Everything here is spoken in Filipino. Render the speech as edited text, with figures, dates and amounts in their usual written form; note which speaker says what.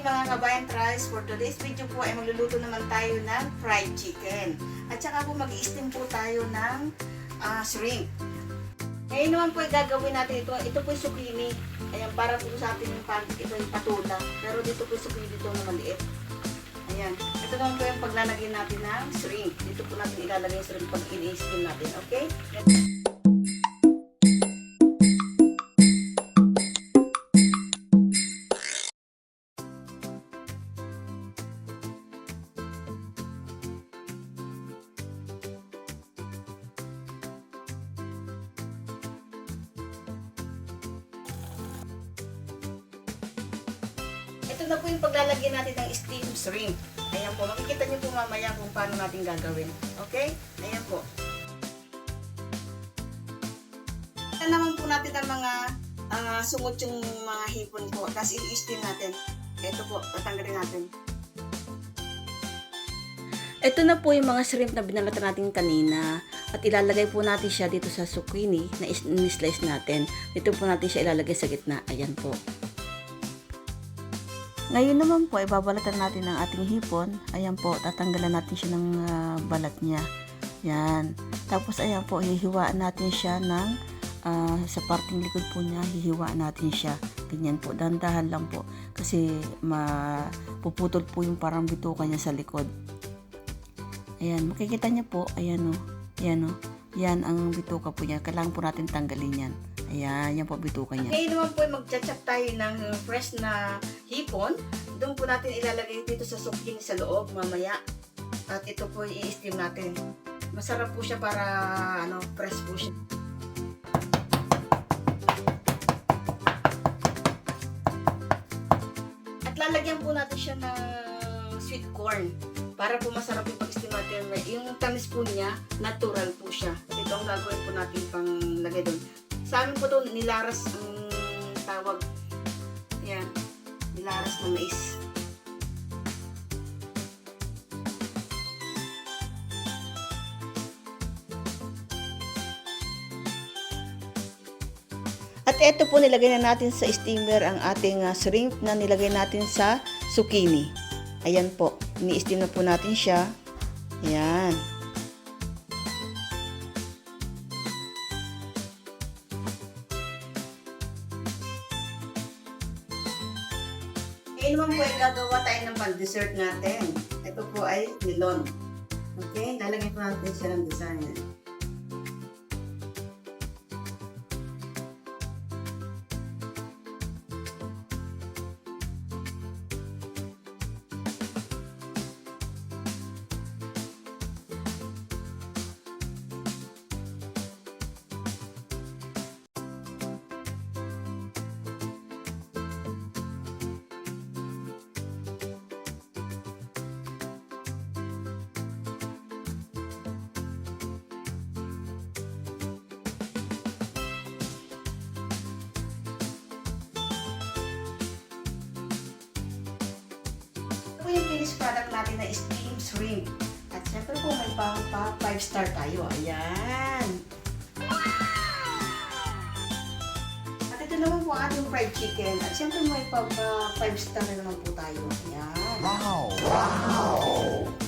Speaker 1: Mga kabayan tries, for today's video po ay magluluto naman tayo ng fried chicken. At saka po mag-i-steam po tayo ng shrimp. Ngayon naman po ay gagawin natin ito. Ito po yung zucchini. Ayan, para po sa atin yung ito yung patula. Pero dito po yung zucchini dito na maliit. Ayan. Ito naman po yung paglalagay natin ng shrimp. Dito po natin ilalagay yung shrimp pag i-steam natin. Okay? Ito na po yung paglalagyan natin ng steamed shrimp. Ayan po, makikita nyo po mamaya kung paano natin gagawin. Okay? Ayan po. Ito naman po natin ang mga sungot yung mga hipon po. Tapos i-steam natin. Ito po, tatanggalin natin. Ito na po yung mga shrimp na binalatan natin kanina. At ilalagay po natin siya dito sa zucchini na in-slice natin. Dito po natin siya ilalagay sa gitna. Ayan po. Ngayon naman po, ibabalatan natin ang ating hipon. Ayan po, tatanggalan natin siya ng balat niya. Yan. Tapos ayan po, hihiwaan natin siya ng, sa parting likod po niya, hihiwaan natin siya. Ganyan po, dahan-dahan lang po. Kasi mapuputol po yung parang bituka niya sa likod. Ayan, makikita niyo po, ayan o. Ayan o. Yan ang bituka po niya. Kailangan po natin tanggalin yan. Ayan, yan po bituka niya. Ngayon naman po mag-chop tayo ng fresh na hipon. Doon po natin ilalagay dito sa zucchini sa loob mamaya. At ito po i-steam natin. Masarap po siya para fresh po siya. At lalagyan po natin siya ng sweet corn. Para po masarap yung pag-steam natin. Yung tamis po niya, natural po siya. At ito ang gagawin po natin pang lagay doon. Sa amin po ito, nilaras ang tawag. Yan. Nilaras na mais. At ito po, nilagay na natin sa steamer ang ating shrimp na nilagay natin sa zucchini. Ayan po. Ni-steam na po natin siya. Ayan. Ngayon naman po ay gagawa tayo ng pan-dessert natin. Ito po ay melon. Okay? Lalagyan po natin siya ng design. Yung finished product natin na steamed shrimp. At syempre po may pa 5-star tayo. Ayan. At ito naman po ating fried chicken. At syempre may pa 5-star na naman po tayo. Ayan.
Speaker 2: Wow! Wow!